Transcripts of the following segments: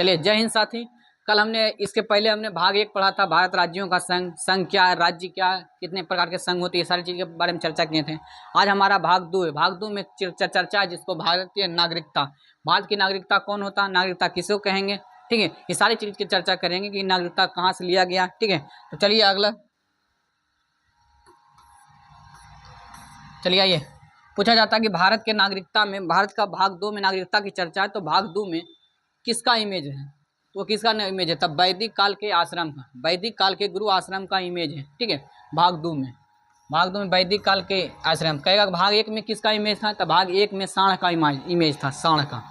चलिए, जय हिंद साथी। कल हमने इसके पहले हमने भाग 1 पढ़ा था, भारत राज्यों का संघ, संघ क्या है, राज्य क्या है, कितने प्रकार के संघ होते हैं, ये सारी चीज़ के बारे में चर्चा किए थे। आज हमारा भाग 2 है। भाग 2 में चर्चा है जिसको भारतीय नागरिकता, भारत की नागरिकता कौन होता है, नागरिकता किसको कहेंगे, ठीक है, ये सारी चीज़ की चर्चा करेंगे कि नागरिकता कहाँ से लिया गया, ठीक है। तो चलिए अगला, चलिए आइए। पूछा जाता है कि भारत के नागरिकता में, भारत का भाग 2 में नागरिकता की चर्चा है, तो भाग 2 में किसका इमेज है, तो किसका इमेज है, तब वैदिक काल के आश्रम का, वैदिक काल के गुरु आश्रम का इमेज है, ठीक है। भाग 2 में, भाग 2 में वैदिक काल के आश्रम कहेगा। भाग 1 में किसका इमेज था, तब भाग 1 में साढ़ का इमेज था, साढ़ का,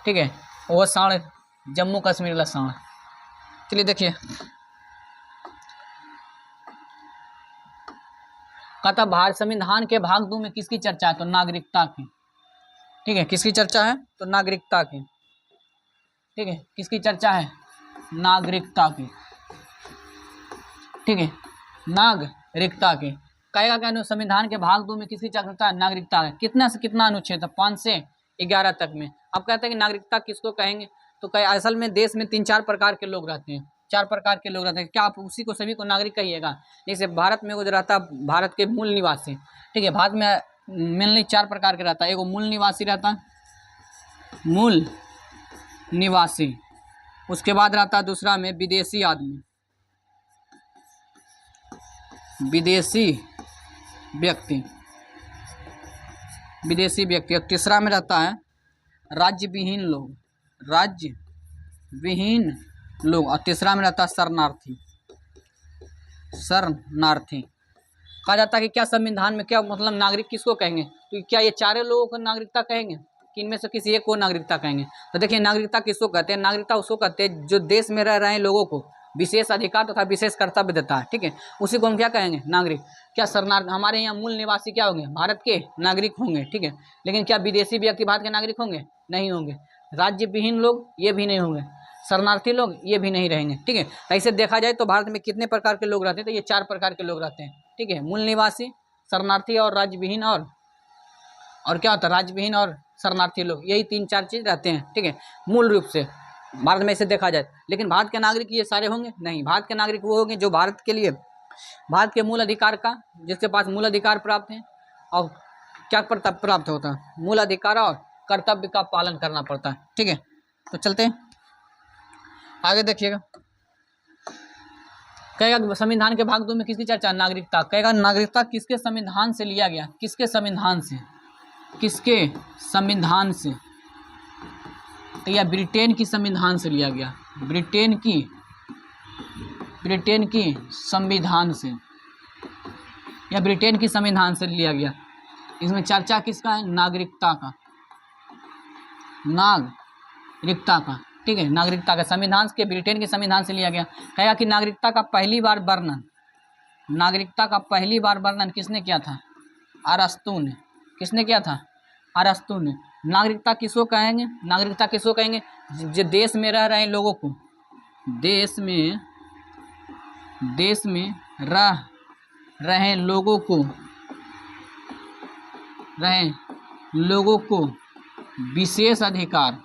ठीक है। वो साढ़ जम्मू कश्मीर वाला साढ़। चलिए देखिए, कहता भारत संविधान के भाग 2 में किसकी चर्चा है, तो नागरिकता की, ठीक है। किसकी चर्चा है, तो नागरिकता की, ठीक है। किसकी चर्चा है, नागरिकता की, ठीक है, नागरिकता की। कहेगा क्या, संविधान के भाग 2 में किसकी चर्चा है, नागरिकता है। कितना से कितना अनुच्छेद है, 5 से 11 तक में। अब कहते हैं कि नागरिकता किसको कहेंगे, तो कहे असल में देश में 3-4 प्रकार के लोग रहते हैं, 4 प्रकार के लोग रहते हैं। क्या आप उसी को सभी को नागरिक कहिएगा, जैसे भारत में वो जो रहता है भारत के मूल निवासी, ठीक है। भारत में मेनली 4 प्रकार के रहता है। एगो मूल निवासी रहता है, मूल निवासी। उसके बाद रहता है दूसरा में विदेशी आदमी, विदेशी व्यक्ति, विदेशी व्यक्ति। और तीसरा में रहता है राज्य विहीन लोग, राज्य विहीन लोग। और तीसरा में रहता है शरणार्थी, शरणार्थी। कहा जाता है कि क्या संविधान में, क्या मतलब नागरिक किसको कहेंगे, तो क्या ये चारों लोगों को नागरिकता कहेंगे कि इनमें से किसी एक को नागरिकता कहेंगे। तो देखिए, नागरिकता किसको कहते हैं, नागरिकता उसको कहते हैं जो देश में रह रहे लोगों को विशेष अधिकार तथा विशेष कर्तव्य देता है, ठीक है। उसी को हम क्या कहेंगे, नागरिक। क्या शरणार्थी, हमारे यहाँ मूल निवासी क्या होंगे, भारत के नागरिक होंगे, ठीक है। लेकिन क्या विदेशी व्यक्ति भारत के नागरिक होंगे, नहीं होंगे। राज्य विहीन लोग, ये भी नहीं होंगे। शरणार्थी लोग, ये भी नहीं रहेंगे, ठीक है। ऐसे देखा जाए तो भारत में कितने प्रकार के लोग रहते हैं, तो ये 4 प्रकार के लोग रहते हैं, ठीक है। मूल निवासी, शरणार्थी और राज्य विहीन, और क्या होता है, राज्य विहीन और शरणार्थी लोग, यही 3-4 चीज़ रहते हैं, ठीक है, मूल रूप से भारत में इसे देखा जाए। लेकिन भारत के नागरिक ये सारे होंगे नहीं। भारत के नागरिक वो होंगे जो भारत के लिए, भारत के मूल अधिकार का, जिसके पास मूल अधिकार प्राप्त है, और क्या प्राप्त होता है, मूल अधिकार और कर्तव्य का पालन करना पड़ता है, ठीक है। तो चलते हैं आगे, देखिएगा। कहेगा संविधान के भाग 2 में किसकी चर्चा, नागरिकता। कहेगा नागरिकता किसके संविधान से लिया गया, किसके संविधान से, किसके संविधान से, तो यह ब्रिटेन की संविधान से लिया गया, ब्रिटेन की संविधान से, या ब्रिटेन की संविधान से लिया गया। इसमें चर्चा किसका है, नागरिकता का, नागरिकता का, ठीक है। नागरिकता का संविधान के, ब्रिटेन के संविधान से लिया गया। कहेगा कि नागरिकता का पहली बार वर्णन, नागरिकता का पहली बार वर्णन किसने किया था, अरस्तु ने। किसने किया था, अरस्तु ने। नागरिकता किसको कहेंगे, नागरिकता किसको कहेंगे, जो देश में रह रहे लोगों को, देश में रह रहे लोगों को विशेष अधिकार,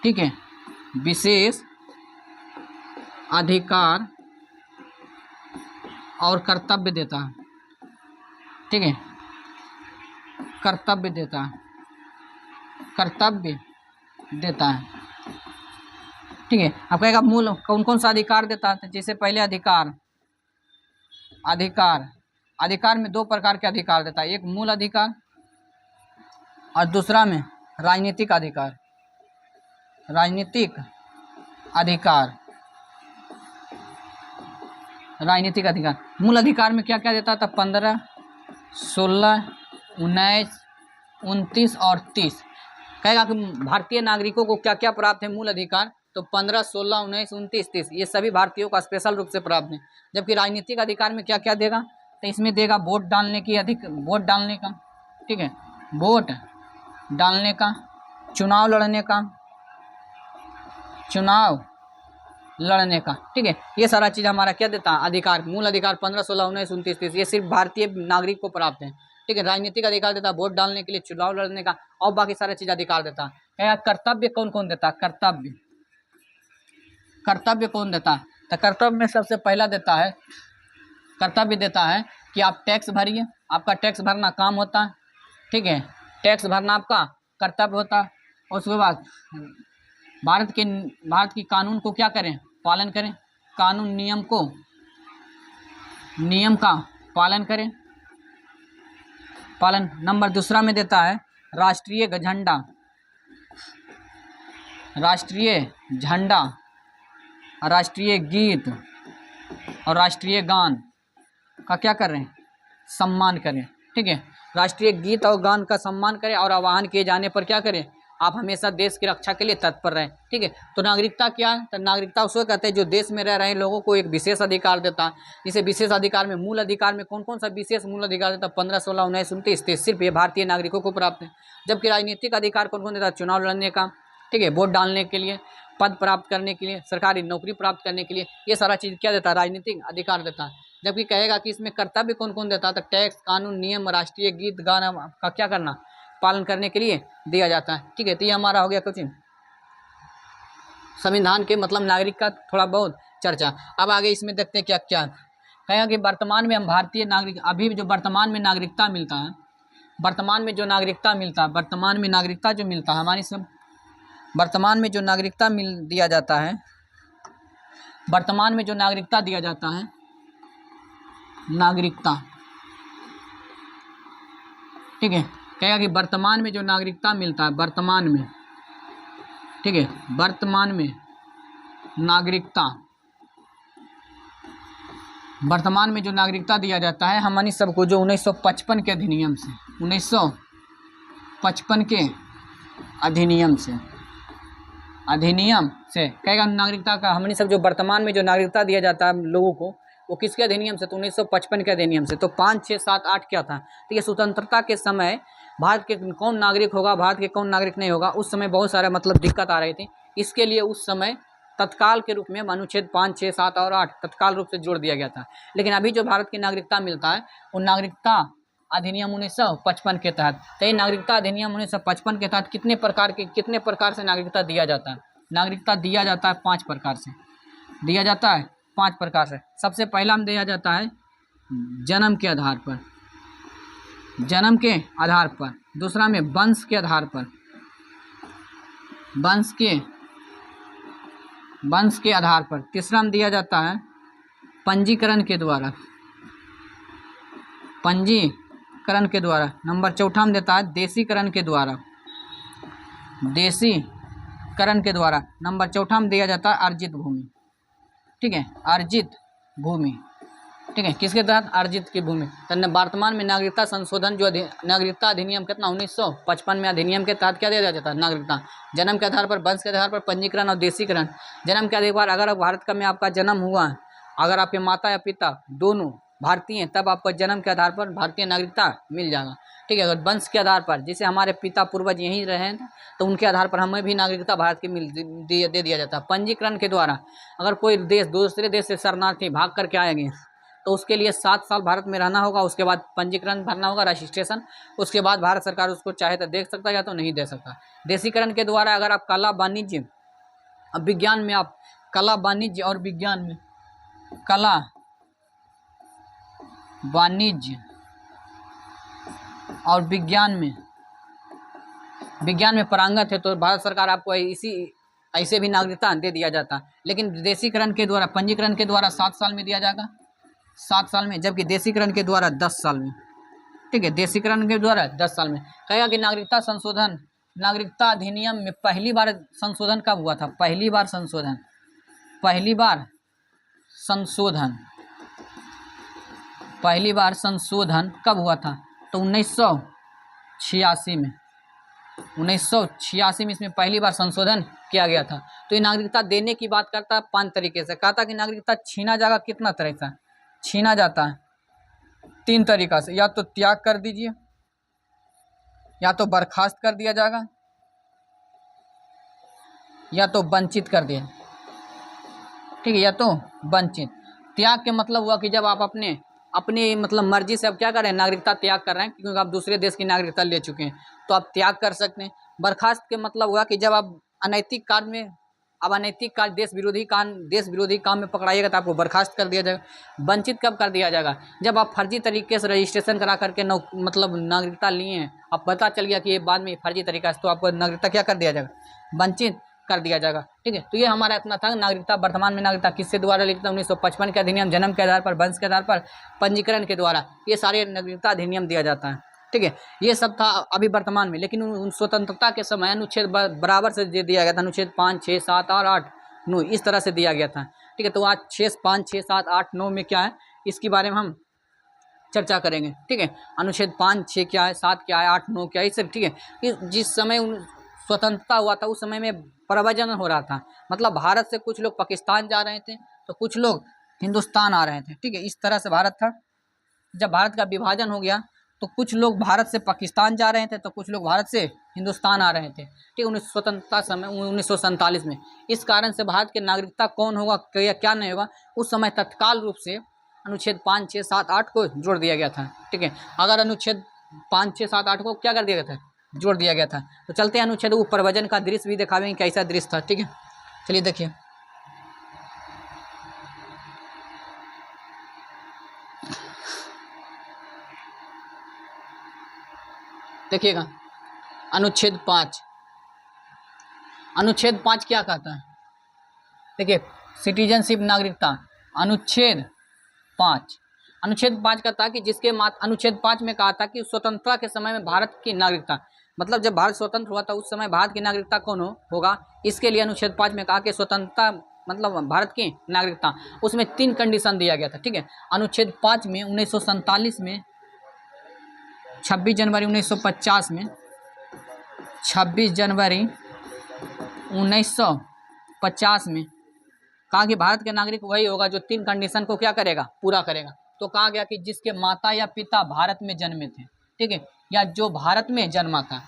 ठीक है, विशेष अधिकार और कर्तव्य देता है, ठीक है, कर्तव्य देता है, ठीक है। अब कहेगा मूल कौन कौन सा अधिकार देता है, जैसे पहले अधिकार में 2 प्रकार के अधिकार देता है, एक मूल अधिकार और दूसरा में राजनीतिक अधिकार, राजनीतिक अधिकार। मूल अधिकार में क्या क्या देता था, 15, 16, 19, 29 और 30। कहेगा कि भारतीय नागरिकों को क्या क्या प्राप्त है मूल अधिकार, तो 15, 16, 19, 29, 30 ये सभी भारतीयों का स्पेशल रूप से प्राप्त है। जबकि राजनीतिक अधिकार में क्या क्या देगा, तो इसमें देगा वोट डालने का, ठीक है, वोट डालने का, चुनाव लड़ने का, ठीक है। ये सारा चीज़ हमारा क्या देता है, अधिकार, मूल अधिकार 15, 16, 19, 29, 30 ये सिर्फ भारतीय नागरिक को प्राप्त है, ठीक है। राजनीतिक अधिकार देता है वोट डालने के लिए, चुनाव लड़ने का, और बाकी सारा चीज़ अधिकार देता है। कर्तव्य कौन कौन देता है, कर्तव्य कर्तव्य कौन देता है? तो कर्तव्य में सबसे पहला देता है, कर्तव्य देता है कि आप टैक्स भरिए, आपका टैक्स भरना काम होता है, ठीक है, टैक्स भरना आपका कर्तव्य होता है। और उसके बाद भारत की कानून को क्या करें? पालन करें, कानून नियम का पालन करें, पालन। नंबर दूसरा में देता है राष्ट्रीय झंडा, राष्ट्रीय झंडा, राष्ट्रीय गीत और राष्ट्रीय गान का क्या कर रहे हैं? सम्मान करें, ठीक है। राष्ट्रीय गीत और गान का सम्मान करें और आह्वान किए जाने पर क्या करें? आप हमेशा देश की रक्षा के लिए तत्पर रहें, ठीक है। तो नागरिकता क्या है? तो नागरिकता उसको कहते हैं जो देश में रह रहे लोगों को एक विशेष अधिकार देता है। इसे विशेष अधिकार में, मूल अधिकार में कौन कौन सा विशेष मूल अधिकार देता है? 15, 16, 19, 29, 30 सिर्फ ये भारतीय नागरिकों को प्राप्त है। जबकि राजनीतिक अधिकार कौन कौन देता है? चुनाव लड़ने का, ठीक है, वोट डालने के लिए, पद प्राप्त करने के लिए, सरकारी नौकरी प्राप्त करने के लिए, ये सारा चीज़ क्या देता है? राजनीतिक अधिकार देता है। जबकि कहेगा कि इसमें कर्तव्य कौन कौन देता है? तो टैक्स, कानून, नियम, राष्ट्रीय गीत गान का क्या करना? पालन करने के लिए दिया जाता है, ठीक है। तो ये हमारा हो गया कुछ संविधान के मतलब नागरिक का थोड़ा बहुत चर्चा। अब आगे इसमें देखते हैं क्या क्या कहेगा कि वर्तमान में हम भारतीय नागरिक, अभी जो वर्तमान में नागरिकता मिलता है, वर्तमान में जो नागरिकता मिलता है, वर्तमान में नागरिकता जो मिलता है हमारी सब, वर्तमान में जो नागरिकता दिया जाता है, वर्तमान में जो नागरिकता दिया जाता है, नागरिकता, ठीक है, कहेगा कि वर्तमान में जो नागरिकता मिलता है, वर्तमान में, ठीक है, वर्तमान में नागरिकता, वर्तमान में जो नागरिकता दिया जाता है हमनी सबको, जो 1955 के अधिनियम से, 1955 के अधिनियम से कहेगा नागरिकता का हमनी सब जो वर्तमान में जो नागरिकता दिया जाता है लोगों को, वो किसके अधिनियम से? तो 1955 के अधिनियम से। तो 5, 6, 7, 8 क्या था? तो ये स्वतंत्रता के समय भारत के कौन नागरिक होगा, भारत के कौन नागरिक नहीं होगा, उस समय बहुत सारा मतलब दिक्कत आ रही थी। इसके लिए उस समय तत्काल के रूप में अनुच्छेद 5, 6, 7 और 8 तत्काल रूप से जोड़ दिया गया था। लेकिन अभी जो भारत की नागरिकता मिलता है वो नागरिकता अधिनियम 1955 के तहत। तो ये नागरिकता अधिनियम 1955 के तहत कितने प्रकार से नागरिकता दिया जाता है? नागरिकता दिया जाता है 5 प्रकार से, दिया जाता है 5 प्रकार से। सबसे पहला में दिया जाता है जन्म के आधार पर, जन्म के आधार पर। दूसरा में वंश के आधार पर, वंश के आधार पर। तीसरा में दिया जाता है पंजीकरण के द्वारा, पंजीकरण के द्वारा। नंबर चौथा में देता है देशीकरण के द्वारा, देशीकरण के द्वारा। नंबर चौथा में दिया जाता है अर्जित भूमि, ठीक है, अर्जित भूमि, ठीक है, किसके तहत? अर्जित की भूमि। तो वर्तमान में नागरिकता संशोधन जो नागरिकता अधिनियम कितना 1955 में अधिनियम के तहत क्या दिया जाता है? नागरिकता जन्म के आधार पर, वंश के आधार पर, पंजीकरण और देशीकरण। जन्म के आधार पर, अगर भारत का में आपका जन्म हुआ, अगर आपके माता या पिता दोनों भारतीय हैं, तब आपको जन्म के आधार पर भारतीय नागरिकता मिल जाएगा, ठीक है। अगर वंश के आधार पर, जैसे हमारे पिता पूर्वज यहीं रहे हैं तो उनके आधार पर हमें भी नागरिकता भारत की दे दिया जाता है। पंजीकरण के द्वारा, अगर कोई देश दूसरे देश से शरणार्थी भाग करके आएंगे तो उसके लिए 7 साल भारत में रहना होगा, उसके बाद पंजीकरण भरना होगा, रजिस्ट्रेशन। उसके बाद भारत सरकार उसको चाहे तो देख सकता है या तो नहीं दे सकता। देशीकरण के द्वारा, अगर आप कला, वाणिज्य, अब विज्ञान में आप कला, वाणिज्य और विज्ञान में, कला, वाणिज्य और विज्ञान में पारंगत है तो भारत सरकार आपको ऐसे भी नागरिकता दे दिया जाता। लेकिन देशीकरण के द्वारा, पंजीकरण के द्वारा 7 साल में दिया जाएगा, 7 साल में, जबकि देशीकरण के द्वारा 10 साल में, ठीक है, देशीकरण के द्वारा 10 साल में। कहेगा कि नागरिकता संशोधन, नागरिकता अधिनियम में पहली बार संशोधन कब हुआ था? पहली बार संशोधन कब हुआ था? तो 1986 में, 1986 में इसमें पहली बार संशोधन किया गया था। तो ये नागरिकता देने की बात करता है 5 तरीके से। कहा था कि नागरिकता छीना जाएगा कितना तरह से? छीना जाता है 3 तरीका से, या तो त्याग कर दीजिए, या तो बर्खास्त कर दिया जाएगा, या तो वंचित कर दिया, ठीक है, या तो वंचित। त्याग के मतलब हुआ कि जब आप अपने मतलब मर्जी से आप क्या कर रहे हैं? नागरिकता त्याग कर रहे हैं, क्योंकि आप दूसरे देश की नागरिकता ले चुके हैं तो आप त्याग कर सकते हैं। बर्खास्त के मतलब हुआ कि जब आप अनैतिक कार्य में अब अनैतिक कार्य देश विरोधी काम में पकड़ाइएगा तो आपको बर्खास्त कर दिया जाएगा। वंचित कब कर दिया जाएगा? जब आप फर्जी तरीके से रजिस्ट्रेशन करा करके मतलब नागरिकता लिए हैं, अब पता चल गया कि ये बाद में फर्जी तरीका से, तो आपको नागरिकता क्या कर दिया जाएगा? वंचित कर दिया जाएगा। ठीक है, तो ये हमारा इतना था नागरिकता। वर्तमान में नागरिकता किससे द्वारा लिखित? 1955 के अधिनियम, जन्म के आधार पर, वंश के आधार पर, पंजीकरण के द्वारा, ये सारे नागरिकता अधिनियम दिया जाता है। ठीक है, ये सब था अभी वर्तमान में। लेकिन उन स्वतंत्रता के समय अनुच्छेद बराबर से दिया गया था, अनुच्छेद 5, 6, 7 और 8, 9 इस तरह से दिया गया था। ठीक है, तो आज 6, 5, 6, 7, 8, 9 में क्या है, इसके बारे में हम चर्चा करेंगे। ठीक है, अनुच्छेद 5, 6 क्या है, 7 क्या है, 8, 9 क्या है, ये सब। ठीक है, जिस समय स्वतंत्रता हुआ था उस समय में प्रव्रजन हो रहा था, मतलब भारत से कुछ लोग पाकिस्तान जा रहे थे तो कुछ लोग हिंदुस्तान आ रहे थे। ठीक है, इस तरह से भारत था। जब भारत का विभाजन हो गया तो कुछ लोग भारत से पाकिस्तान जा रहे थे तो कुछ लोग भारत से हिंदुस्तान आ रहे थे। ठीक है, स्वतंत्रता समय 1947 में। इस कारण से भारत की नागरिकता कौन होगा क्या नहीं होगा, उस समय तत्काल रूप से अनुच्छेद 5, 6, 7, 8 को जोड़ दिया गया था। ठीक है, अगर अनुच्छेद 5, 6, 7, 8 को क्या कर दिया गया था? जोड़ दिया गया था। तो चलते हैं अनुच्छेद प्रव्रजन का दृश्य भी दिखावेंगे कैसा दृश्य था। ठीक है, चलिए देखिए। देखिएगा अनुच्छेद 5। अनुच्छेद 5 क्या कहता है? देखिए, सिटीजनशिप, नागरिकता। अनुच्छेद 5 कहता है कि जिसके अनुच्छेद 5 में कहा था कि स्वतंत्रता के समय में भारत की नागरिकता, मतलब जब भारत स्वतंत्र हुआ था उस समय भारत की नागरिकता कौन होगा, इसके लिए अनुच्छेद 5 में कहा कि स्वतंत्रता मतलब भारत की नागरिकता, उसमें 3 कंडीशन दिया गया था। ठीक है, अनुच्छेद 5 में 1947 में, 26 जनवरी 1950 में, 26 जनवरी 1950 में कहा कि भारत के नागरिक वही होगा जो 3 कंडीशन को क्या करेगा? पूरा करेगा। तो कहा गया कि जिसके माता या पिता भारत में जन्मे थे, ठीक है, या जो भारत में जन्मा था।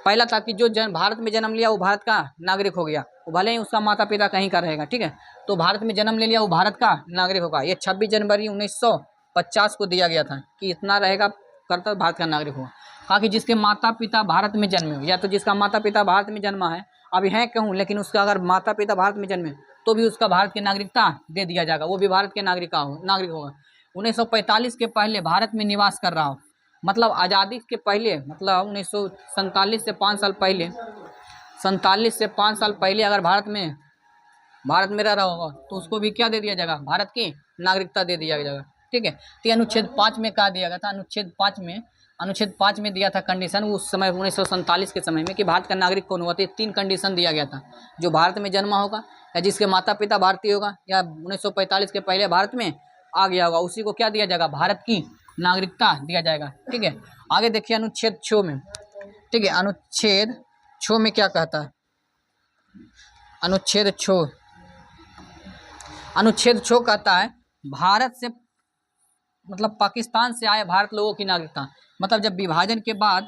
पहला था कि जो भारत में जन्म लिया वो भारत का नागरिक हो गया, वो भले ही उसका माता पिता कहीं का रहेगा। ठीक है, तो भारत में जन्म ले लिया वो भारत का नागरिक होगा। ये 26 जनवरी 1950 को दिया गया था कि इतना रहेगा करता भारत का नागरिक होगा। कहा कि जिसके माता पिता भारत में जन्मे हो, या तो जिसका माता पिता भारत में जन्मा है, अभी है कहूँ, लेकिन उसका अगर माता पिता भारत में जन्मे तो भी उसका भारत की नागरिकता दे दिया जाएगा, वो भी भारत के नागरिक होगा। 1945 के पहले भारत में निवास कर रहा हो, मतलब आज़ादी के पहले, मतलब 1947 से 5 साल पहले, 47 से 5 साल पहले अगर भारत में रह रहा होगा तो उसको भी क्या दे दिया जाएगा? भारत की नागरिकता दे दिया जाएगा। ठीक है, तो अनुच्छेद 5 में कहा दिया गया था, अनुच्छेद 5 में दिया था कंडीशन उस समय 1947 के समय में कि भारत का नागरिक कौन हुआ था। 3 कंडीशन दिया गया था, जो भारत में जन्मा होगा, या जिसके माता पिता भारतीय होगा, या 1945 के पहले भारत में आ गया होगा, उसी को क्या दिया जाएगा? भारत की नागरिकता दिया जाएगा। ठीक है, आगे देखिए अनुच्छेद 6 में। ठीक है, अनुच्छेद 6 में क्या कहता है? अनुच्छेद 6 कहता है भारत से मतलब पाकिस्तान से आए भारत लोगों की नागरिकता, मतलब जब विभाजन के बाद,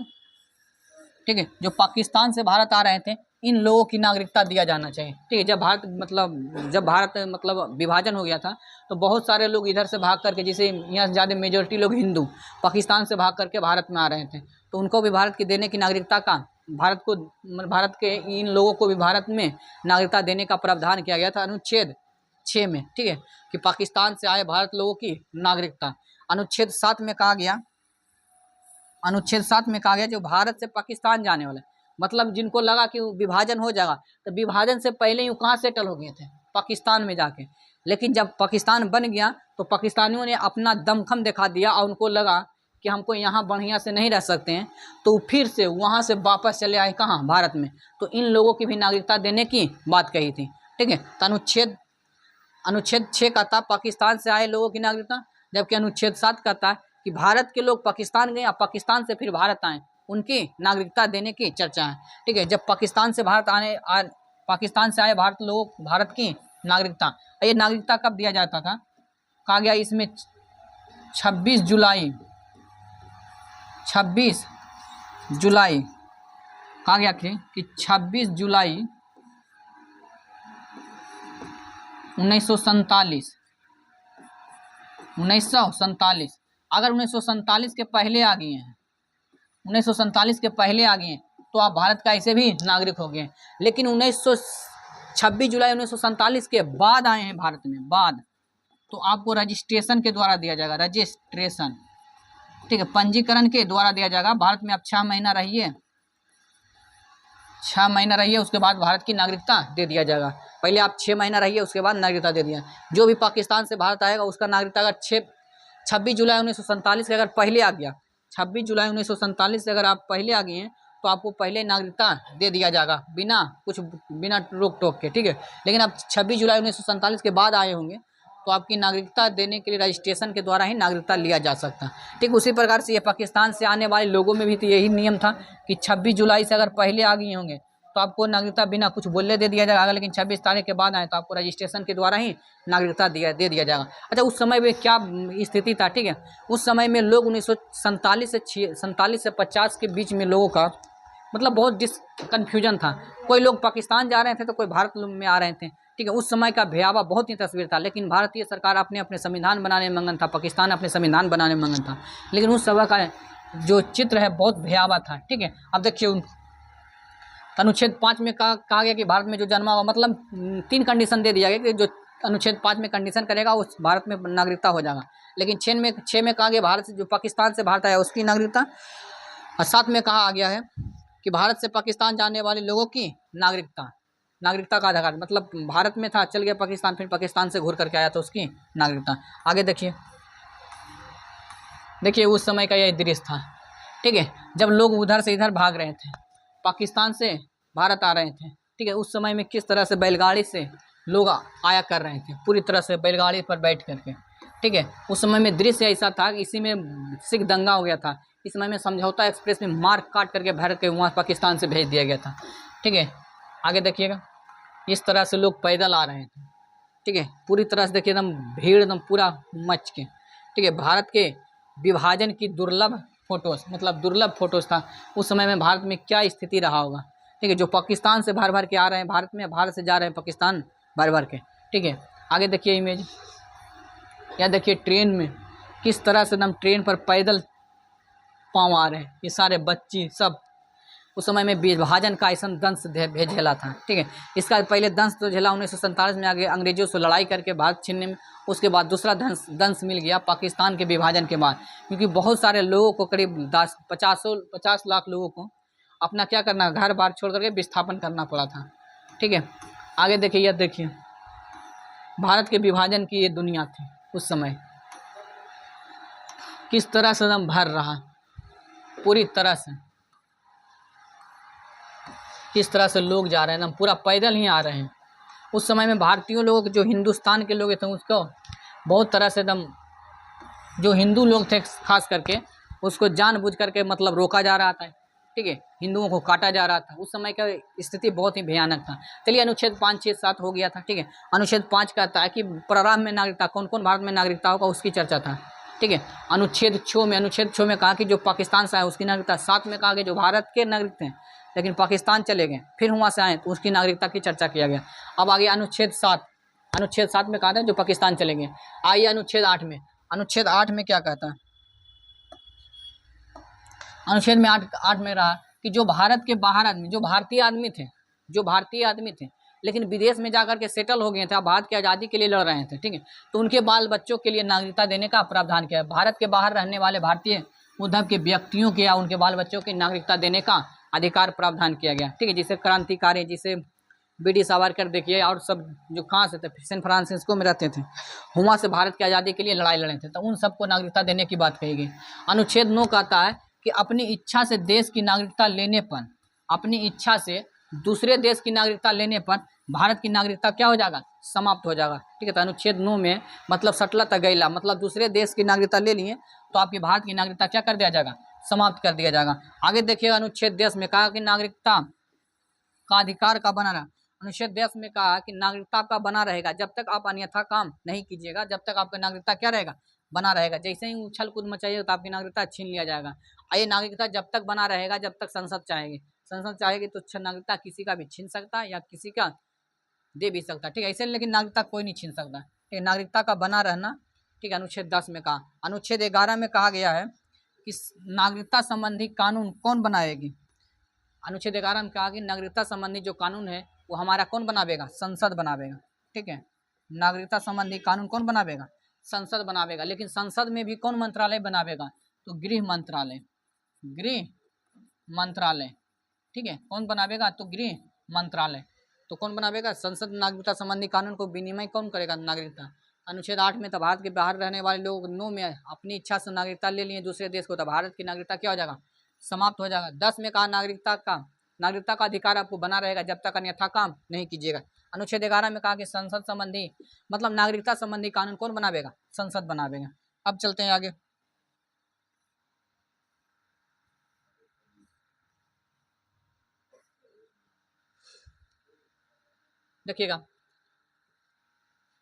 ठीक है, जो पाकिस्तान से भारत आ रहे थे इन लोगों की नागरिकता दिया जाना चाहिए। ठीक है, जब भारत मतलब विभाजन हो गया था तो बहुत सारे लोग इधर से भाग करके, जैसे यहाँ ज़्यादा मेजोरिटी लोग हिंदू पाकिस्तान से भाग करके भारत में आ रहे थे, तो उनको भी भारत की देने की नागरिकता का भारत के इन लोगों को भी भारत में नागरिकता देने का प्रावधान किया गया था अनुच्छेद 6 में। ठीक है, कि पाकिस्तान से आए भारत लोगों की नागरिकता। अनुच्छेद 7 में कहा गया जो भारत से पाकिस्तान जाने वाले, मतलब जिनको लगा कि विभाजन हो जाएगा, तो विभाजन से पहले ही कहाँ सेटल हो गए थे? पाकिस्तान में जाके। लेकिन जब पाकिस्तान बन गया तो पाकिस्तानियों ने अपना दमखम दिखा दिया और उनको लगा कि हमको यहाँ बढ़िया से नहीं रह सकते हैं, तो फिर से वहाँ से वापस चले आए कहाँ? भारत में। तो इन लोगों की भी नागरिकता देने की बात कही थी। ठीक है, तो अनुच्छेद 6 का था पाकिस्तान से आए लोगों की नागरिकता, जबकि अनुच्छेद 7 कहता है कि भारत के लोग पाकिस्तान गए या पाकिस्तान से फिर भारत आए उनकी नागरिकता देने की चर्चा है। ठीक है, जब पाकिस्तान से आए भारत लोग भारत की नागरिकता, ये नागरिकता कब दिया जाता था? कहा गया इसमें 26 जुलाई कहा गया कि 26 जुलाई 1947 अगर 1947 के पहले आ गए हैं, 1947 के पहले आ गए हैं तो आप भारत का ऐसे भी नागरिक हो गए। लेकिन 26 जुलाई 1947 के बाद आए हैं भारत में, बाद, तो आपको रजिस्ट्रेशन के द्वारा दिया जाएगा, रजिस्ट्रेशन, ठीक है, पंजीकरण के द्वारा दिया जाएगा। भारत में आप 6 महीना रहिए, 6 महीना रहिए, उसके बाद भारत की नागरिकता दे दिया जाएगा। पहले आप 6 महीना रहिए, उसके बाद नागरिकता दे दिया। जो भी पाकिस्तान से भारत आएगा उसका नागरिकता अगर 26 जुलाई 1947 के अगर पहले आ गया, 26 जुलाई 1947 से अगर आप पहले आ गए हैं तो आपको पहले नागरिकता दे दिया जाएगा, बिना रोक टोक के, ठीक है। लेकिन आप 26 जुलाई 1947 के बाद आए होंगे तो आपकी नागरिकता देने के लिए रजिस्ट्रेशन के द्वारा ही नागरिकता लिया जा सकता है, ठीक। उसी प्रकार से ये पाकिस्तान से आने वाले लोगों में भी तो यही नियम था कि 26 जुलाई से अगर पहले आ गए होंगे तो आपको नागरिकता बिना कुछ बोले दे दिया जाएगा, लेकिन 26 तारीख के बाद आए तो आपको रजिस्ट्रेशन के द्वारा ही नागरिकता दे दिया जाएगा। अच्छा, उस समय में क्या स्थिति था, ठीक है। उस समय में लोग 1947 से 50 के बीच में लोगों का मतलब बहुत कन्फ्यूजन था। कोई लोग पाकिस्तान जा रहे थे तो कोई भारत में आ रहे थे, ठीक है। उस समय का भयावह बहुत ही तस्वीर था, लेकिन भारतीय सरकार अपने संविधान बनाने में मगन था, पाकिस्तान अपने संविधान बनाने में मगन था, लेकिन उस समय का जो चित्र है बहुत भयावह था, ठीक है। अब देखिए अनुच्छेद 5 में कहा गया कि भारत में जो जन्मा हुआ, मतलब 3 कंडीशन दे दिया गया कि जो अनुच्छेद 5 में कंडीशन करेगा उस भारत में नागरिकता हो जाएगा। लेकिन 6 में कहा गया भारत से जो पाकिस्तान से भारत आया उसकी नागरिकता, और 7 में कहा गया है कि भारत से पाकिस्तान जाने वाले लोगों की नागरिकता का आधार, मतलब भारत में था, चल गया पाकिस्तान, फिर पाकिस्तान से घूर करके आया तो उसकी नागरिकता। आगे देखिए उस समय का यह दृश्य था, ठीक है, जब लोग उधर से इधर भाग रहे थे, पाकिस्तान से भारत आ रहे थे, ठीक है। उस समय में किस तरह से बैलगाड़ी से लोग आया कर रहे थे, पूरी तरह से बैलगाड़ी पर बैठ करके, ठीक है। उस समय में दृश्य ऐसा था कि इसी में सिख दंगा हो गया था। इस समय में समझौता एक्सप्रेस में मार काट करके भारत के वहाँ पाकिस्तान से भेज दिया गया था, ठीक है। आगे देखिएगा, इस तरह से लोग पैदल आ रहे थे, ठीक है, पूरी तरह से देखिए एकदम भीड़ एकदम पूरा मच के, ठीक है। भारत के विभाजन की दुर्लभ फोटोज था। उस समय में भारत में क्या स्थिति रहा होगा, ठीक है, जो पाकिस्तान से भर के आ रहे हैं भारत में, भारत से जा रहे हैं पाकिस्तान भर के, ठीक है। आगे देखिए इमेज, या देखिए ट्रेन में किस तरह से एकदम ट्रेन पर पैदल पाँव आ रहे हैं ये सारे बच्चे सब। उस समय में विभाजन का ऐसा दंश झेला था, ठीक है। इसका पहले दंश तो झेला 1947 में आगे अंग्रेजों से लड़ाई करके भारत छीनने में, उसके बाद दूसरा दंश मिल गया पाकिस्तान के विभाजन के बाद, क्योंकि बहुत सारे लोगों को करीब 50 लाख लोगों को अपना क्या करना, घर बार छोड़ करके विस्थापन करना पड़ा था, ठीक है। आगे देखिए, यह देखिए भारत के विभाजन की ये दुनिया थी उस समय, किस तरह से एकदम भर रहा, पूरी तरह से किस तरह से लोग जा रहे हैं, एकदम पूरा पैदल ही आ रहे हैं। उस समय में भारतीय लोग जो हिंदुस्तान के लोग थे उसको बहुत तरह से एकदम, जो हिंदू लोग थे खास करके उसको जानबूझ करके मतलब रोका जा रहा था, ठीक है, हिंदुओं को काटा जा रहा था। उस समय का स्थिति बहुत ही भयानक था। चलिए अनुच्छेद 5, 6, 7 हो गया था, ठीक है। अनुच्छेद 5 कहता है कि प्रारंभ में नागरिकता, कौन कौन भारत में नागरिकता होगा उसकी चर्चा था, ठीक है। अनुच्छेद 6 में कहा कि जो पाकिस्तान से आए उसकी नागरिकता। 7 में कहा कि जो भारत के नागरिक थे लेकिन पाकिस्तान चले गए फिर वहाँ से आए तो उसकी नागरिकता की चर्चा किया गया। अब आगे अनुच्छेद 7 में कहा था जो पाकिस्तान चले गए। आइए अनुच्छेद 8 में क्या कहता है। अनुच्छेद में 8 में रहा कि जो भारत के बाहर आदमी, जो भारतीय आदमी थे लेकिन विदेश में जाकर के सेटल हो गए थे, भारत की आज़ादी के लिए लड़ रहे थे, ठीक है, तो उनके बाल बच्चों के लिए नागरिकता देने का प्रावधान किया है। भारत के बाहर रहने वाले भारतीय उद्धव के व्यक्तियों के या उनके बाल बच्चों की नागरिकता देने का अधिकार प्रावधान किया गया, ठीक है। जिसे क्रांतिकारी, जिसे BD सावरकर देखिए और सब जो कहाँ से थे, सैन फ्रांसिस्को में रहते थे, वहाँ से भारत की आज़ादी के लिए लड़ाई लड़े थे, तो उन सबको नागरिकता देने की बात कही गई। अनुच्छेद 9 कहता है कि अपनी इच्छा से देश की नागरिकता लेने पर, अपनी इच्छा से दूसरे देश की नागरिकता लेने पर भारत की नागरिकता क्या हो जाएगा, समाप्त हो जाएगा, ठीक है। तो अनुच्छेद 9 में मतलब सटला तगैला, मतलब दूसरे देश की नागरिकता ले लिए तो आपकी भारत की नागरिकता क्या कर दिया जाएगा, समाप्त कर दिया जाएगा। आगे देखिएगा अनुच्छेद 10 में कहा कि नागरिकता का अधिकार का बना रहा। अनुच्छेद 10 में कहा कि नागरिकता आपका बना रहेगा जब तक आप अन्यथा काम नहीं कीजिएगा, जब तक आपका नागरिकता क्या रहेगा, बना रहेगा। जैसे ही उछल कूद मचाइए तो आपकी नागरिकता छीन लिया जाएगा। ये नागरिकता जब तक बना रहेगा जब तक संसद चाहेगी तो नागरिकता किसी का भी छीन सकता है या किसी का दे भी सकता है, ठीक है। ऐसे लेकिन नागरिकता कोई नहीं छीन सकता, ठीक है, नागरिकता का बना रहना, ठीक है। अनुच्छेद 10 में कहा। अनुच्छेद 11 में कहा गया है कि नागरिकता संबंधी कानून कौन बनाएगी। अनुच्छेद 11 में कहा कि नागरिकता संबंधी जो कानून है वो हमारा कौन बनावेगा? संसद बनावेगा। ठीक है, नागरिकता संबंधी कानून कौन बनावेगा? संसद बनावेगा। लेकिन संसद में भी कौन मंत्रालय बनावेगा? तो गृह मंत्रालय, गृह मंत्रालय। ठीक है, कौन बनावेगा? तो गृह मंत्रालय। तो कौन बनावेगा? संसद नागरिकता संबंधी कानून को विनिमय कौन करेगा? नागरिकता। अनुच्छेद 8 में तो भारत के बाहर रहने वाले लोग 9 में अपनी इच्छा से नागरिकता ले लिए दूसरे देश को, तो भारत की नागरिकता क्या हो जाएगा? समाप्त हो जाएगा। 10 में कहा नागरिकता का अधिकार आपको बना रहेगा जब तक अन्यथा काम नहीं कीजिएगा। अनुच्छेद 11 में कहा कि संसद संबंधी मतलब नागरिकता संबंधी कानून कौन बनावेगा? संसद बनावेगा। अब चलते हैं आगे। देखिएगा,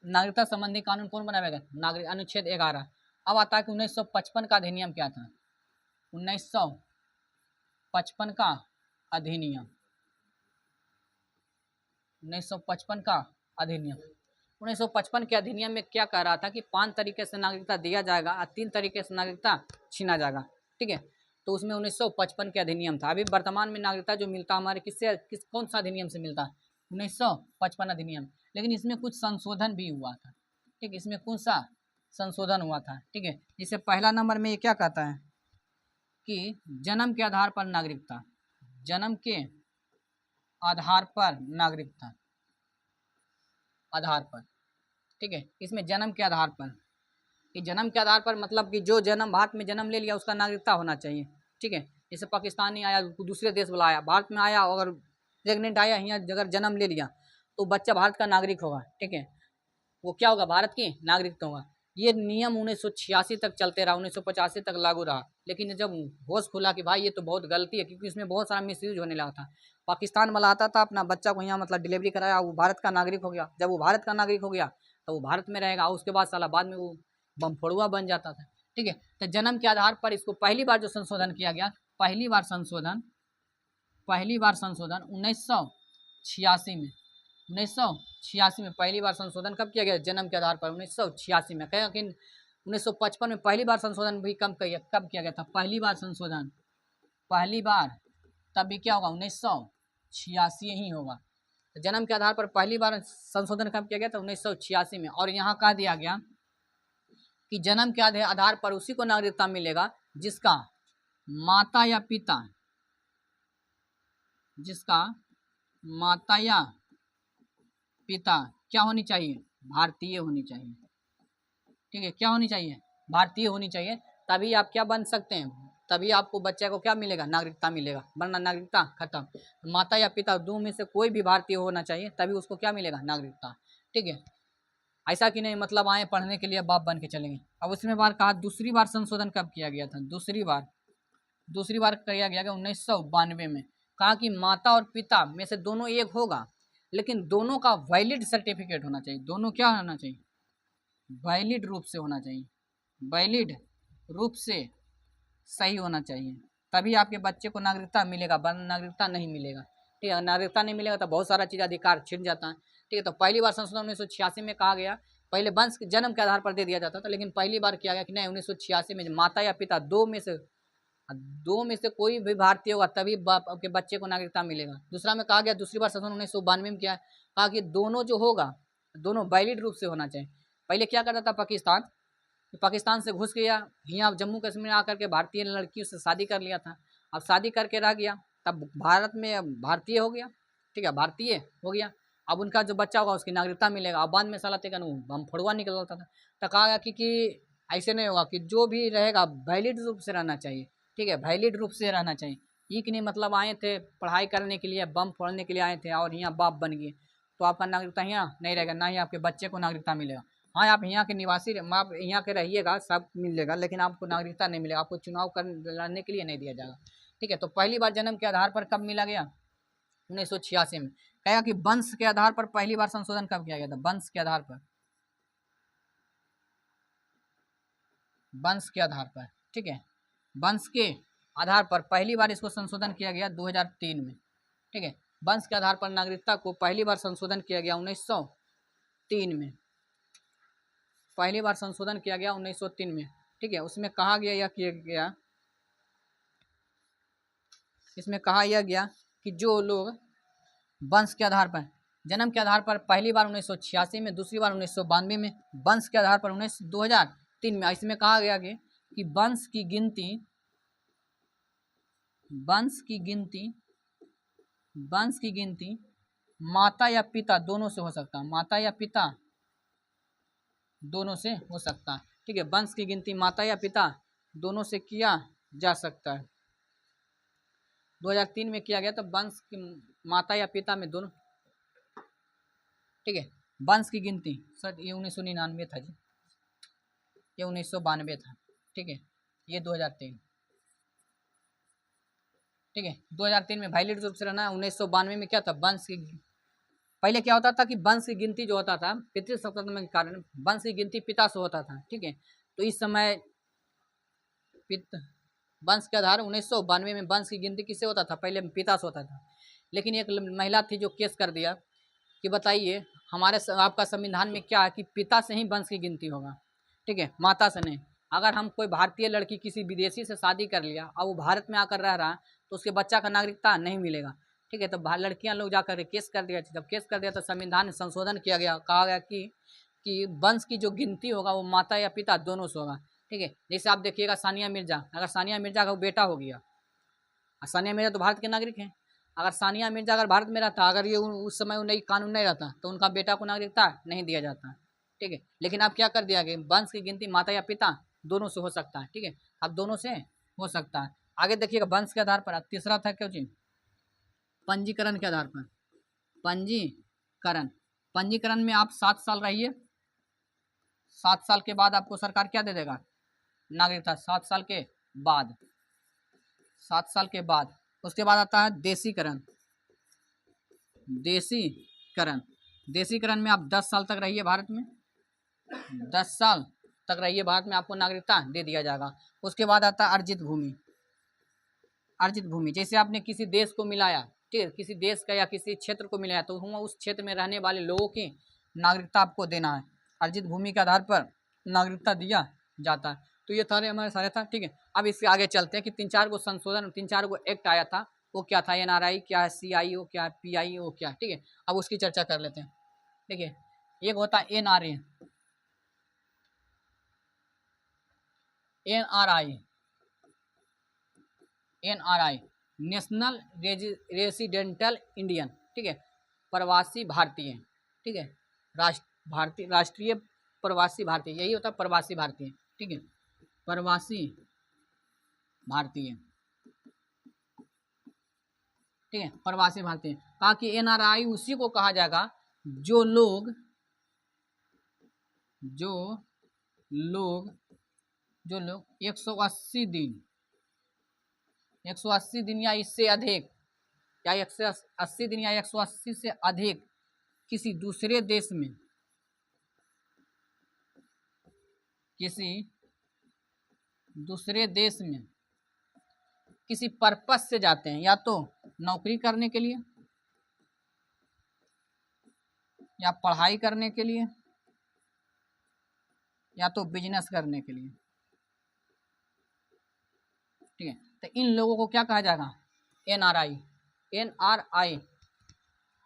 नागरिकता संबंधी कानून कौन बनावेगा? नागरिक। अनुच्छेद 11। अब आता है कि 1955 का अधिनियम क्या था? 1955 का अधिनियम, 1955 का अधिनियम। 1955 के अधिनियम में क्या कह रहा था कि 5 तरीके से नागरिकता दिया जाएगा और 3 तरीके से नागरिकता छीना जाएगा। ठीक है, तो उसमें 1955 के अधिनियम था। अभी वर्तमान में नागरिकता जो मिलता हमारे कौन सा अधिनियम से मिलता है? 1955 अधिनियम। लेकिन इसमें कुछ संशोधन भी हुआ था। ठीक, इसमें कौन सा संशोधन हुआ था? ठीक है, जिसे पहला नंबर में ये क्या कहता है कि जन्म के आधार पर नागरिकता, जन्म के आधार पर नागरिकता, आधार पर। ठीक है, इसमें जन्म के आधार पर, कि जन्म के आधार पर मतलब कि जो जन्म भारत में जन्म ले लिया उसका नागरिकता होना चाहिए। ठीक है, जैसे पाकिस्तानी आया, दूसरे देश वाला आया, भारत में आया, अगर प्रेग्नेंट आया यहाँ अगर जन्म ले लिया तो बच्चा भारत का नागरिक होगा। ठीक है, वो क्या होगा? भारत की नागरिक होगा। ये नियम 1986 तक चलते रहा, 1985 तक लागू रहा। लेकिन जब होश खुला कि भाई ये तो बहुत गलती है, क्योंकि इसमें बहुत सारा मिसयूज होने लगा था। पाकिस्तान वाला आता था, अपना बच्चा को यहाँ मतलब डिलीवरी कराया, वो भारत का नागरिक हो गया। जब वो भारत का नागरिक हो गया तो वो भारत में रहेगा, उसके बाद साला बाद में वो बमफोड़ुआ बन जाता था। ठीक है, तो जन्म के आधार पर इसको पहली बार जो संशोधन किया गया, पहली बार संशोधन 1986 में, 1986 में पहली बार संशोधन कब किया गया? जन्म के आधार पर 1986 में। कहा कि 1955 में पहली बार संशोधन भी कब किया गया था? पहली बार संशोधन, पहली बार तब भी क्या होगा? 1986 ही होगा। तो जन्म के आधार पर पहली बार संशोधन कब किया गया था? 1986 में। और यहाँ कह दिया गया कि जन्म के आधार पर उसी को नागरिकता मिलेगा जिसका माता या पिता, जिसका माता या पिता क्या होनी चाहिए? भारतीय होनी चाहिए। ठीक है, क्या होनी चाहिए? भारतीय होनी चाहिए। तभी आप क्या बन सकते हैं? तभी आपको बच्चे को क्या मिलेगा? नागरिकता मिलेगा, वरना नागरिकता खत्म। माता या पिता दो में से कोई भी भारतीय होना चाहिए, तभी उसको क्या मिलेगा? नागरिकता। ठीक है, ऐसा कि नहीं मतलब आए पढ़ने के लिए बाप बन के चलेंगे। अब उसमें बार कहा दूसरी बार संशोधन कब किया गया था? दूसरी बार किया गया 1992 में। कहा कि माता और पिता में से दोनों एक होगा, लेकिन दोनों का वैलिड सर्टिफिकेट होना चाहिए। दोनों क्या होना चाहिए? वैलिड रूप से होना चाहिए, वैलिड रूप से सही होना चाहिए, तभी आपके बच्चे को नागरिकता मिलेगा, वरना नागरिकता नहीं मिलेगा। ठीक है, नागरिकता नहीं मिलेगा तो बहुत सारा चीज़ अधिकार छिन जाता है। ठीक है, तो पहली बार संशोधन 1986 में कहा गया, पहले वंश जन्म के आधार पर दे दिया जाता था, लेकिन पहली बार किया गया कि नहीं 1986 में माता या पिता दो में से कोई भी भारतीय होगा तभी बाप के बच्चे को नागरिकता मिलेगा। दूसरा में कहा गया, दूसरी बार संशोधन 1992 में किया, कहा कि दोनों जो होगा दोनों वैलिड रूप से होना चाहिए। पहले क्या करता था पाकिस्तान से घुस गया यहाँ जम्मू कश्मीर आकर के भारतीय लड़कियों से शादी कर लिया था। अब शादी करके रह गया, तब भारत में भारतीय हो गया। ठीक है, भारतीय हो गया। अब उनका जो बच्चा होगा उसकी नागरिकता मिलेगा। अब बाद में साला तेकन हम फड़ुआ निकलता था। तो कहा गया कि ऐसे नहीं होगा, कि जो भी रहेगा वैलिड रूप से रहना चाहिए। ठीक है, वैलिड रूप से रहना चाहिए। ये कि नहीं मतलब आए थे पढ़ाई करने के लिए, बम फोड़ने के लिए आए थे और यहाँ बाप बन गए, तो आपका नागरिकता यहाँ नहीं रहेगा, ना ही आपके बच्चे को नागरिकता मिलेगा। हाँ, आप यहाँ के निवासी, आप यहाँ के रहिएगा, सब मिलेगा, लेकिन आपको नागरिकता नहीं मिलेगा, आपको चुनाव लड़ने के लिए नहीं दिया जाएगा। ठीक है, तो पहली बार जन्म के आधार पर कब मिला गया? 1986 में। कहेगा कि वंश के आधार पर पहली बार संशोधन कब किया गया था? वंश के आधार पर, वंश के आधार पर। ठीक है, वंश के आधार पर पहली बार इसको संशोधन किया गया 2003 में। ठीक है, वंश के आधार पर नागरिकता को पहली बार संशोधन किया गया 1903 में, पहली बार संशोधन किया गया 1903 में। ठीक है, उसमें कहा गया यह किया गया, इसमें कहा यह गया कि जो लोग वंश के आधार पर, जन्म के आधार पर पहली बार 1986 में, दूसरी बार 1992 में, वंश के आधार पर 2003 में। इसमें कहा गया कि वंश की गिनती माता या पिता दोनों से हो सकता है, माता या पिता दोनों से हो सकता है। ठीक है, वंश की गिनती माता या पिता दोनों से किया जा सकता है। 2003 में किया गया तो वंश की माता या पिता में दोनों। ठीक है, वंश की गिनती सर ये 1999 था जी, ये 1992 था। ठीक है, ये 2003। ठीक है, 2003 में वैलिड रूप से रहना। 1992 में क्या था, वंश की पहले क्या होता था कि वंश की गिनती जो होता था पितृ सप्तम के कारण वंश की गिनती पिता से होता था। ठीक है, तो इस समय वंश के आधार 1992 में वंश की गिनती किससे होता था, पहले पिता से होता था। लेकिन एक महिला थी जो केस कर दिया कि बताइए हमारे आपका संविधान में क्या है कि पिता से ही वंश की गिनती होगा। ठीक है, माता से नहीं। अगर हम कोई भारतीय लड़की किसी विदेशी से शादी कर लिया और वो भारत में आकर रह रहा तो उसके बच्चा का नागरिकता नहीं मिलेगा। ठीक है, तो लड़कियां लोग जाकर केस कर दिया। जब केस कर दिया तो संविधान में संशोधन किया गया, कहा गया कि वंश की जो गिनती होगा वो माता या पिता दोनों से होगा। ठीक है, जैसे आप देखिएगा सानिया मिर्जा, अगर सानिया मिर्जा का बेटा हो गया, सानिया मिर्जा तो भारत के नागरिक हैं, अगर सानिया मिर्जा अगर भारत में रहता, अगर ये उस समय नई कानून नहीं रहता तो उनका बेटा को नागरिकता नहीं दिया जाता। ठीक है, लेकिन अब क्या कर दिया गया, वंश की गिनती माता या पिता दोनों से हो सकता है। ठीक है, अब दोनों से हो सकता है। आगे देखिएगा वंश के आधार पर। तीसरा था क्या चीज, पंजीकरण के आधार पर। पंजीकरण में आप 7 साल रहिए, 7 साल के बाद आपको सरकार क्या दे देगा, नागरिकता। 7 साल के बाद, 7 साल के बाद उसके बाद आता है देशीकरण। देशीकरण में आप 10 साल तक रहिए भारत में, 10 साल तक रहिए भारत में, आपको नागरिकता दे दिया जाएगा। उसके बाद आता है अर्जित भूमि। जैसे आपने किसी देश को मिलाया, ठीक है, किसी देश का या किसी क्षेत्र को मिलाया तो उस क्षेत्र में रहने वाले लोगों की नागरिकता आपको देना है। अर्जित भूमि के आधार पर नागरिकता दिया जाता है। तो ये सारे हमारे सारे था। ठीक है, अब इससे आगे चलते हैं कि 3-4 गो संशोधन, 3-4 गो एक्ट आया था। वो क्या था, NRI क्या है, CIO क्या है, PIO क्या है। ठीक है, अब उसकी चर्चा कर लेते हैं। देखिए, एक होता है NRI, नेशनल रेजिडेंटल इंडियन। ठीक है, प्रवासी भारतीय। ठीक है, राष्ट्रीय प्रवासी भारतीय, यही होता है प्रवासी भारतीय। ठीक है, प्रवासी भारतीय। ठीक है, प्रवासी भारतीय। कहा कि NRI उसी को कहा जाएगा जो लोग 180 दिन या इससे अधिक, या 180 दिन या 180 से अधिक किसी दूसरे देश में किसी पर्पस से जाते हैं, या तो नौकरी करने के लिए, या पढ़ाई करने के लिए, या तो बिजनेस करने के लिए। ठीक है, तो इन लोगों को क्या कहा जाएगा, NRI।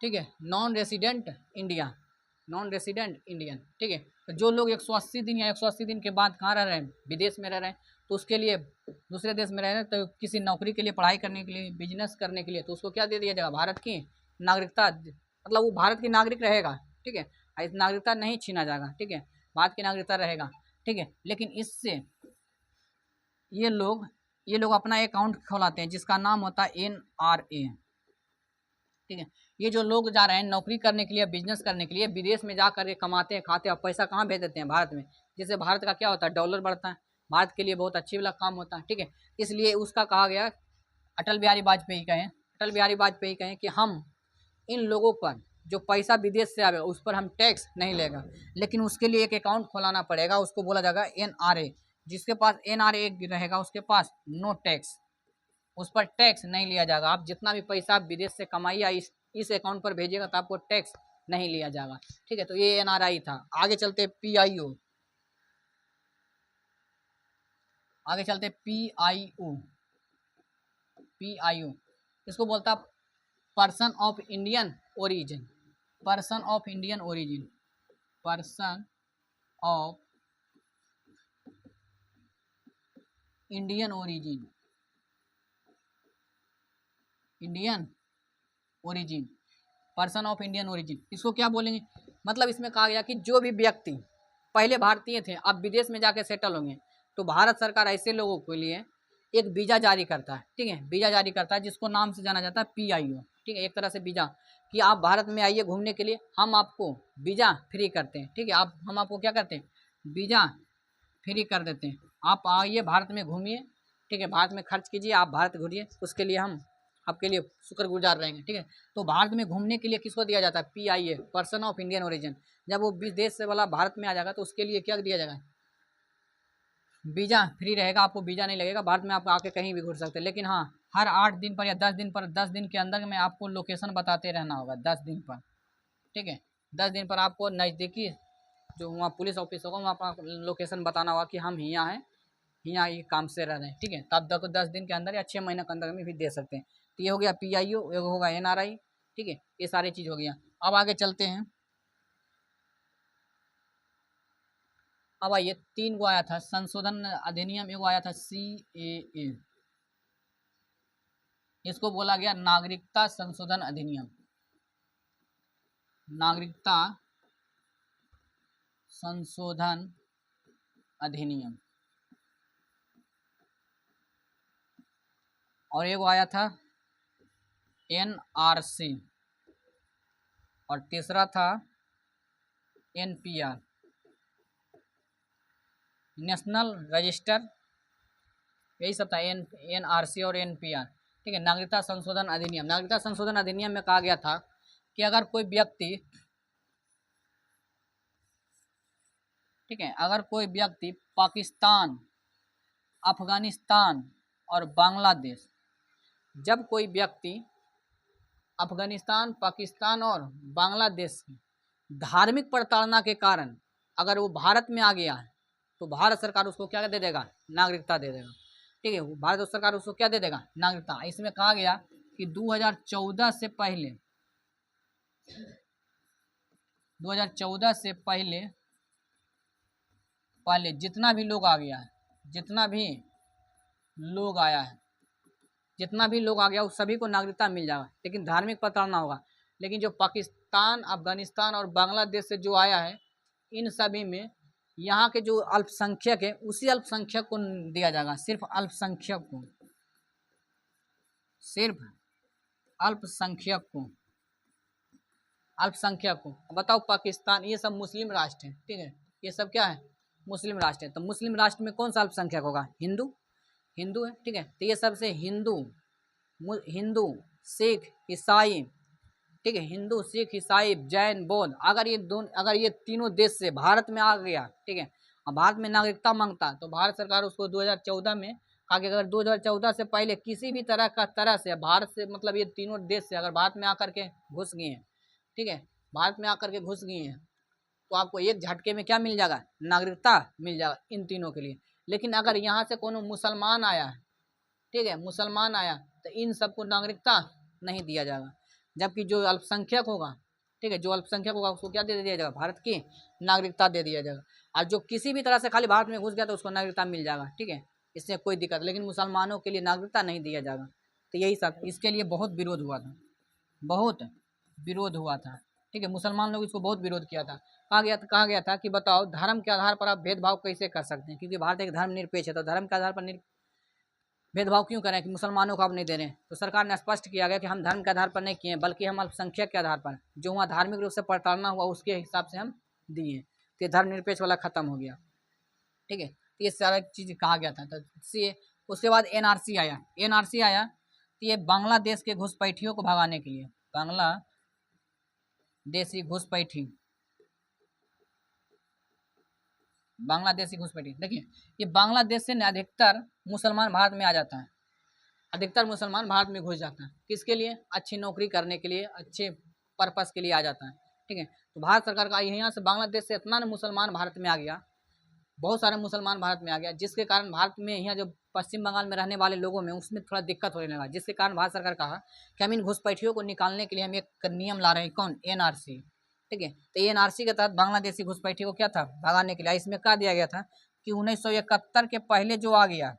ठीक है, नॉन रेसिडेंट इंडियन। ठीक है, तो जो लोग 180 दिन या 180 दिन के बाद कहाँ रह रहे हैं, विदेश में रह रहे हैं, तो उसके लिए दूसरे देश में रह रहे हैं, तो किसी नौकरी के लिए, पढ़ाई करने के लिए, बिजनेस करने के लिए, तो उसको क्या दे दिया जाएगा, भारत की नागरिकता। मतलब वो भारत की नागरिक रहेगा। ठीक है, इस नागरिकता नहीं छीना जाएगा। ठीक है, भारत की नागरिकता रहेगा। ठीक है, लेकिन इससे ये लोग अपना अकाउंट खोलाते हैं जिसका नाम होता है NRA। ठीक है, ये जो लोग जा रहे हैं नौकरी करने के लिए, बिजनेस करने के लिए, विदेश में जाकर के कमाते हैं, खाते हैं, पैसा कहाँ भेज देते हैं, भारत में। जिससे भारत का क्या होता है, डॉलर बढ़ता है, भारत के लिए बहुत अच्छी वाला काम होता है। ठीक है, इसलिए उसका कहा गया, अटल बिहारी वाजपेयी कहें कि हम इन लोगों पर जो पैसा विदेश से आवे उस पर हम टैक्स नहीं लेगा, लेकिन उसके लिए एक अकाउंट खोलाना पड़ेगा, उसको बोला जाएगा NRA। जिसके पास NRA रहेगा उसके पास नो टैक्स, उस पर टैक्स नहीं लिया जाएगा। आप जितना भी पैसा आप विदेश से कमाइए इस अकाउंट पर भेजिएगा तो आपको टैक्स नहीं लिया जाएगा। ठीक है, तो ये NRI था। आगे चलते PIO, PIO इसको बोलता person of Indian origin. Person of Indian origin, person of Indian origin, Indian origin, person of Indian origin, इसको क्या बोलेंगे? मतलब इसमें कहा गया कि जो भी व्यक्ति पहले भारतीय थे अब विदेश में जाके सेटल होंगे, तो भारत सरकार ऐसे लोगों के लिए एक वीज़ा जारी करता है, ठीक है, वीज़ा जारी करता है जिसको नाम से जाना जाता है PIO, ठीक है, एक तरह से वीज़ा, कि आप भारत में आइए घूमने के लिए, हम आपको वीज़ा फ्री करते हैं, ठीक है, हम आपको क्या करते हैं, वीज़ा फ्री कर देते हैं, आप आइए भारत में घूमिए, ठीक है, भारत में खर्च कीजिए, आप भारत घूमिए, उसके लिए हम आपके लिए शुक्रगुजार रहेंगे, ठीक है। तो भारत में घूमने के लिए किसको दिया जाता है? PIA, person of Indian origin. जब वो विदेश से वाला भारत में आ जाएगा तो उसके लिए क्या दिया जाएगा? वीज़ा फ्री रहेगा, आपको वीज़ा नहीं लगेगा, भारत में आप आके कहीं भी घूम सकते हैं, लेकिन हाँ हर 8 दिन पर या 10 दिन पर, 10 दिन के अंदर में आपको लोकेशन बताते रहना होगा, 10 दिन पर, ठीक है, 10 दिन पर आपको नज़दीकी जो वहाँ पुलिस ऑफिस होगा वहाँ पर लोकेशन बताना होगा कि हम यहाँ हैं, यहाँ ये काम से रह रहे हैं, ठीक है, तब तक 10 दिन के अंदर या 6 महीने के अंदर में भी दे सकते हैं। तो ये हो गया PIO, एक होगा NRI, ठीक है, ये सारी चीज़ हो गया। अब आगे चलते हैं, अब आइए 3 गो आया था संशोधन अधिनियम, एगो आया था CAA, इसको बोला गया नागरिकता संशोधन अधिनियम, नागरिकता संशोधन अधिनियम, और एगो आया था NRC, और तीसरा था NPR, नेशनल रजिस्टर, यही सब था, NRC और NPR, ठीक है, नागरिकता संशोधन अधिनियम। नागरिकता संशोधन अधिनियम में कहा गया था कि अगर कोई व्यक्ति, ठीक है, अगर कोई व्यक्ति पाकिस्तान, अफगानिस्तान और बांग्लादेश, जब कोई व्यक्ति अफगानिस्तान, पाकिस्तान और बांग्लादेश की धार्मिक प्रताड़ना के कारण अगर वो भारत में आ गया है तो भारत सरकार उसको क्या दे देगा? नागरिकता दे देगा, ठीक है, भारत सरकार उसको क्या दे देगा? नागरिकता। इसमें कहा गया कि 2014 से पहले, 2014 से पहले जितना भी लोग आ गया है, जितना भी लोग आया है, जितना भी लोग आ गया उस सभी को नागरिकता मिल जाएगा, लेकिन धार्मिक प्रताड़ना होगा। लेकिन जो पाकिस्तान, अफगानिस्तान और बांग्लादेश से जो आया है, इन सभी में यहाँ के जो अल्पसंख्यक है उसी अल्पसंख्यक को दिया जाएगा, सिर्फ अल्पसंख्यक को, सिर्फ अल्पसंख्यक को, अल्पसंख्यक को। बताओ पाकिस्तान, ये सब मुस्लिम राष्ट्र है, ठीक है, ये सब क्या है? मुस्लिम राष्ट्र है। तो मुस्लिम राष्ट्र में कौन सा अल्पसंख्यक होगा? हिंदू, हिंदू है, ठीक है, तो ये सबसे हिंदू, हिंदू, सिख, ईसाई, ठीक है, हिंदू, सिख, ईसाई, जैन, बौद्ध, अगर ये तीनों देश से भारत में आ गया, ठीक है, और भारत में नागरिकता मांगता तो भारत सरकार उसको 2014 में कहा कि अगर 2014 से पहले किसी भी तरह से भारत से, मतलब ये तीनों देश से अगर भारत में आकर के घुस गए हैं, ठीक है, भारत में आकर के घुस गए हैं, तो आपको एक झटके में क्या मिल जाएगा? नागरिकता मिल जाएगा इन तीनों के लिए। लेकिन अगर यहाँ से कोनो मुसलमान आया है, ठीक है, मुसलमान आया तो इन सबको नागरिकता नहीं दिया जाएगा, जबकि जो अल्पसंख्यक होगा, ठीक है, जो अल्पसंख्यक होगा उसको क्या दे दिया जाएगा? भारत की नागरिकता दे दिया जाएगा। और जो किसी भी तरह से खाली भारत में घुस गया तो उसको नागरिकता मिल जाएगा, ठीक है, इससे कोई दिक्कत, लेकिन मुसलमानों के लिए नागरिकता नहीं दिया जाएगा। तो यही सब, इसके लिए बहुत विरोध हुआ था, बहुत विरोध हुआ था, ठीक है, मुसलमान लोग इसको बहुत विरोध किया था। कहा गया था कि बताओ धर्म के आधार पर आप भेदभाव कैसे कर सकते हैं, क्योंकि भारत एक धर्मनिरपेक्ष है, तो धर्म के आधार पर भेदभाव क्यों करें कि मुसलमानों को आप नहीं दे रहे हैं? तो सरकार ने स्पष्ट किया गया कि हम धर्म के आधार पर नहीं किए, बल्कि हम अल्पसंख्यक के आधार पर, जो वहाँ धार्मिक रूप से प्रताड़ना हुआ उसके हिसाब से हम दिए, तो धर्मनिरपेक्ष वाला खत्म हो गया, ठीक है, तो ये सारा चीज़ कहा गया था। तो उसके बाद NRC आया, NRC आया तो ये बांग्लादेश के घुसपैठियों को भगाने के लिए, बांग्लादेशी घुसपैठी, बांग्लादेशी घुसपैठी, देखिए ये बांग्लादेश से अधिकतर मुसलमान भारत में आ जाता है, अधिकतर मुसलमान भारत में घुस जाता है, किसके लिए? अच्छी नौकरी करने के लिए, अच्छे पर्पस के लिए आ जाता है, ठीक है। तो भारत सरकार का यहाँ से बांग्लादेश से इतना मुसलमान भारत में आ गया, बहुत सारे मुसलमान भारत में आ गया, जिसके कारण भारत में यहाँ जो पश्चिम बंगाल में रहने वाले लोगों में उसमें थोड़ा दिक्कत होने लगा, जिसके कारण भारत सरकार कहा कि हम इन घुसपैठियों को निकालने के लिए हम एक नियम ला रहे हैं, कौन? NRC, ठीक है। तो एनआरसी के तहत बांग्लादेशी घुसपैठी को क्या था, भगाने के लिए। इसमें क्या दिया गया था कि 1971 के पहले जो आ गया,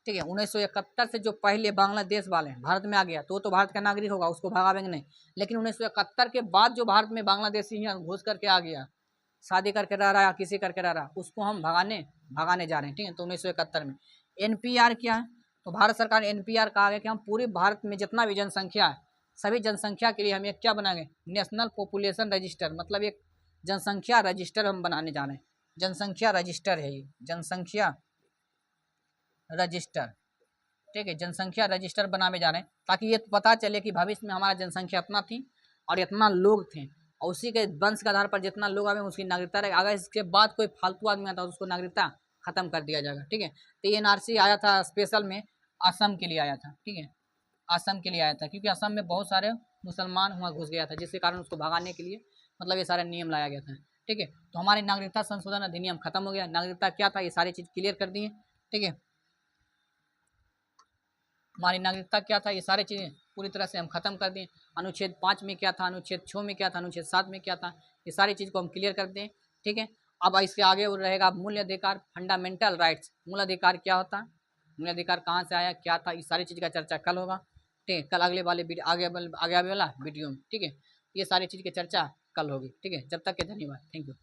ठीक है, 1971 से जो पहले बांग्लादेश वाले भारत में आ गया तो वो तो भारत का नागरिक होगा, उसको भगावेंगे नहीं। लेकिन 1971 के बाद जो भारत में बांग्लादेशी यहाँ घुस करके आ गया, शादी करके रह रहा है या किसी करके रह रहा है, उसको हम भगाने जा रहे हैं, ठीक है। तो 1971 में एनपीआर क्या है, तो भारत सरकार ने एनपीआर कहा गया कि हम पूरे भारत में जितना भी जनसंख्या है, सभी जनसंख्या के लिए हम एक क्या बनाएंगे, नेशनल पॉपुलेशन रजिस्टर, मतलब एक जनसंख्या रजिस्टर हम बनाने जा रहे हैं। जनसंख्या रजिस्टर है ये, जनसंख्या रजिस्टर, ठीक है, जनसंख्या रजिस्टर बनाने जा रहे हैं ताकि ये पता चले कि भविष्य में हमारा जनसंख्या इतना थी और इतना लोग थे, और उसी के वंश के आधार पर जितना लोग आए उसकी नागरिकता रहेगी। अगर इसके बाद कोई फालतू आदमी आता है तो उसको नागरिकता खत्म कर दिया जाएगा, ठीक है। तो ये एनआरसी आया था स्पेशल में असम के लिए आया था, ठीक है, असम के लिए आया था, क्योंकि असम में बहुत सारे मुसलमान वहाँ घुस गया था, जिसके कारण उसको भगाने के लिए मतलब ये सारे नियम लाया गया था, ठीक है। तो हमारी नागरिकता संशोधन अधिनियम खत्म हो गया। नागरिकता क्या था, ये सारी चीज़ क्लियर कर दी है, ठीक है। हमारी नागरिकता क्या था, ये सारी चीज़ें पूरी तरह से हम खत्म कर दें। अनुच्छेद 5 में क्या था, अनुच्छेद 6 में क्या था, अनुच्छेद 7 में क्या था, ये सारी चीज़ को हम क्लियर कर दें, ठीक है। अब इसके आगे वो रहेगा मूल अधिकार, फंडामेंटल राइट्स। मूल अधिकार क्या होता है, मूल अधिकार कहाँ से आया, क्या था, इस सारी चीज़ का चर्चा कल होगा, ठीक है। कल अगले वाले आगे वाला वीडियो में, ठीक है। ये सारी चीज़ की चर्चा कल होगी, ठीक है। जब तक के धन्यवाद, थैंक यू।